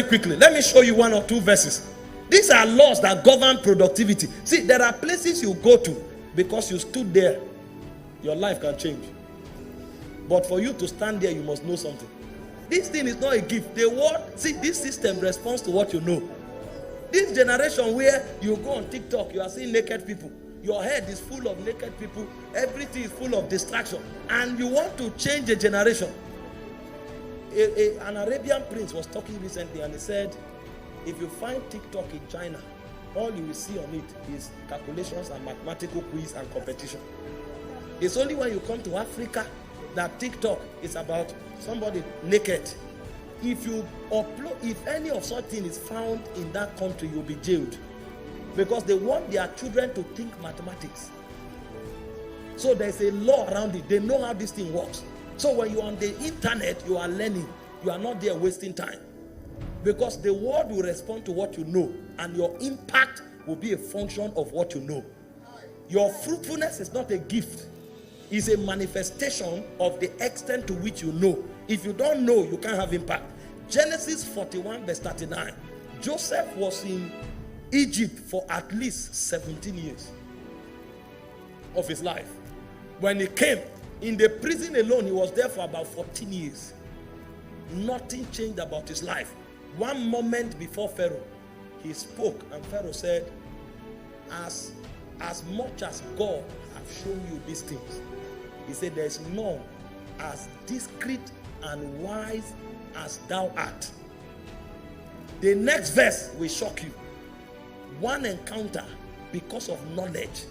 quickly, let me show you one or two verses. These are laws that govern productivity. See, there are places you go to because you stood there, your life can change. But for you to stand there, you must know something. This thing is not a gift. The world, see, this system responds to what you know. This generation where you go on TikTok, you are seeing naked people. Your head is full of naked people. Everything is full of distraction. And you want to change a generation. An Arabian prince was talking recently and he said, if you find TikTok in China, all you will see on it is calculations and mathematical quiz and competition. It's only when you come to Africa that TikTok is about somebody naked. If you upload, if any of such thing is found in that country, you'll be jailed. Because they want their children to think mathematics. So there's a law around it. They know how this thing works. So when you're on the internet, you are learning. You are not there wasting time. Because the world will respond to what you know. And your impact will be a function of what you know. Your fruitfulness is not a gift. It's a manifestation of the extent to which you know. If you don't know, you can't have impact. Genesis 41 verse 39. Joseph was in Egypt for at least 17 years of his life. When he came, in the prison alone, he was there for about 14 years. Nothing changed about his life. One moment before Pharaoh, he spoke and Pharaoh said, as much as God has shown you these things, he said, there is none as discreet and wise as thou art. The next verse will shock you. One encounter because of knowledge.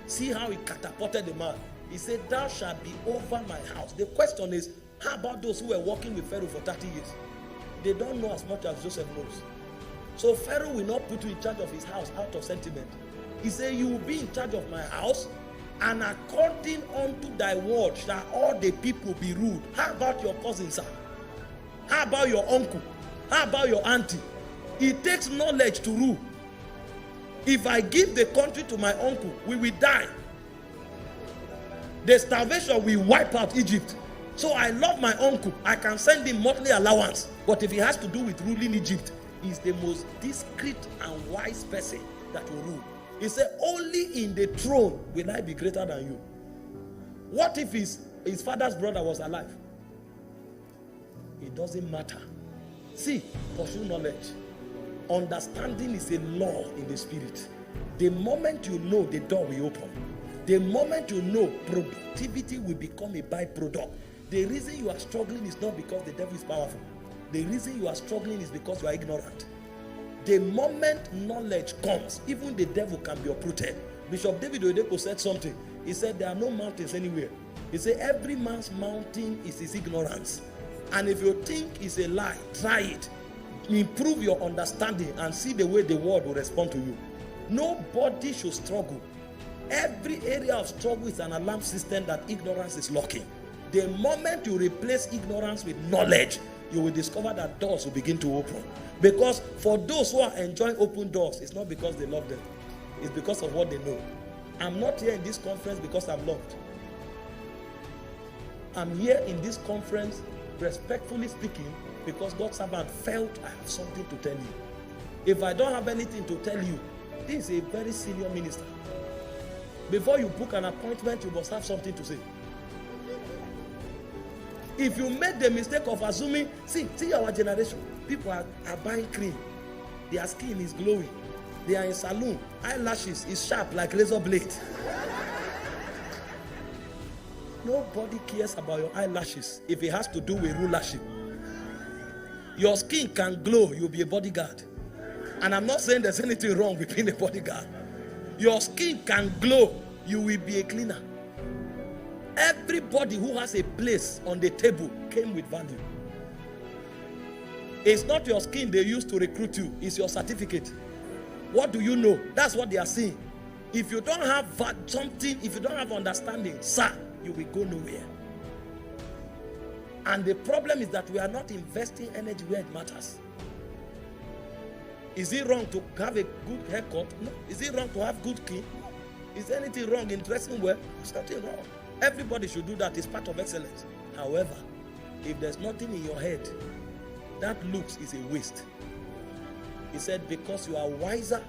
See how he catapulted the man. He said, thou shalt be over my house. The question is, how about those who were working with Pharaoh for 30 years? They don't know as much as Joseph knows. So Pharaoh will not put you in charge of his house out of sentiment. He said, you will be in charge of my house, and according unto thy word shall all the people be ruled. How about your cousin, sir? How about your uncle? How about your auntie? It takes knowledge to rule. If I give the country to my uncle, we will die. The starvation will wipe out Egypt. So I love my uncle. I can send him monthly allowance. But if he has to do with ruling Egypt, he's the most discreet and wise person that will rule. He said, only in the throne will I be greater than you. What if his father's brother was alive? It doesn't matter. See, pursue knowledge. Understanding is a law in the spirit. The moment you know, the door will open. The moment you know, productivity will become a byproduct. The reason you are struggling is not because the devil is powerful. The reason you are struggling is because you are ignorant. The moment knowledge comes, even the devil can be uprooted. Bishop David Oyedepo said something. He said there are no mountains anywhere. He said every man's mountain is his ignorance. And if you think it's a lie, try it. Improve your understanding and see the way the world will respond to you. Nobody should struggle. Every area of struggle is an alarm system that ignorance is locking. The moment you replace ignorance with knowledge, you will discover that doors will begin to open. Because for those who are enjoying open doors, it's not because they love them. It's because of what they know. I'm not here in this conference because I'm loved. I'm here in this conference, respectfully speaking, because God's servant felt I have something to tell you. If I don't have anything to tell you, this is a very senior minister. Before you book an appointment, you must have something to say. If you make the mistake of assuming, see our generation, people are buying cream. Their skin is glowing. They are in salon. Eyelashes is sharp like razor blade. Nobody cares about your eyelashes if it has to do with rulership. Your skin can glow, you'll be a bodyguard. And I'm not saying there's anything wrong with being a bodyguard. Your skin can glow, you will be a cleaner. Everybody who has a place on the table came with value. It's not your skin they use to recruit you, it's your certificate. What do you know? That's what they are saying. If you don't have something, if you don't have understanding, sir, you will go nowhere. And the problem is that we are not investing energy where it matters. Is it wrong to have a good haircut? No. Is it wrong to have good skin? No. Is there anything wrong in dressing well? There's nothing wrong. Everybody should do that. It's part of excellence. However, if there's nothing in your head, that looks is a waste. He said, because you are wiser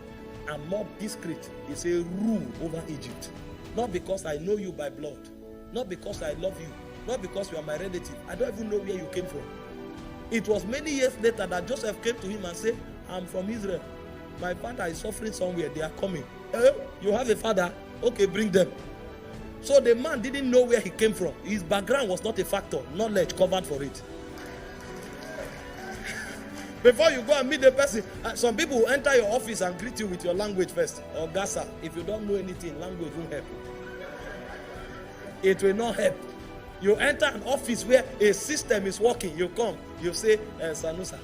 and more discreet, he said, rule over Egypt. Not because I know you by blood, not because I love you, not because you are my relative. I don't even know where you came from. It was many years later that Joseph came to him and said, I'm from Israel. My father is suffering somewhere. They are coming. You have a father? Okay, bring them. So the man didn't know where he came from. His background was not a factor. Knowledge covered for it. Before you go and meet the person, some people will enter your office and greet you with your language first. Or Gasa, if you don't know anything, language won't help. It will not help. You enter an office where a system is working. You come, you say, Sanusa.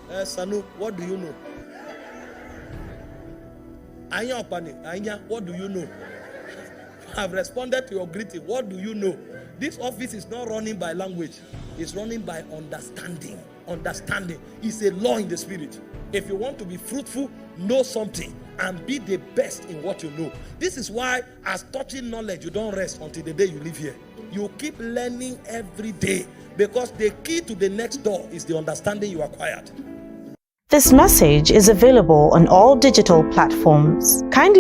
Sanu, what do you know? Anya Opani, Anya, what do you know? I've responded to your greeting. What do you know? This office is not running by language. It's running by understanding. Understanding is a law in the spirit. If you want to be fruitful, know something and be the best in what you know. This is why, as touching knowledge, you don't rest until the day you leave here. You keep learning every day, because the key to the next door is the understanding you acquired. This message is available on all digital platforms. Kindly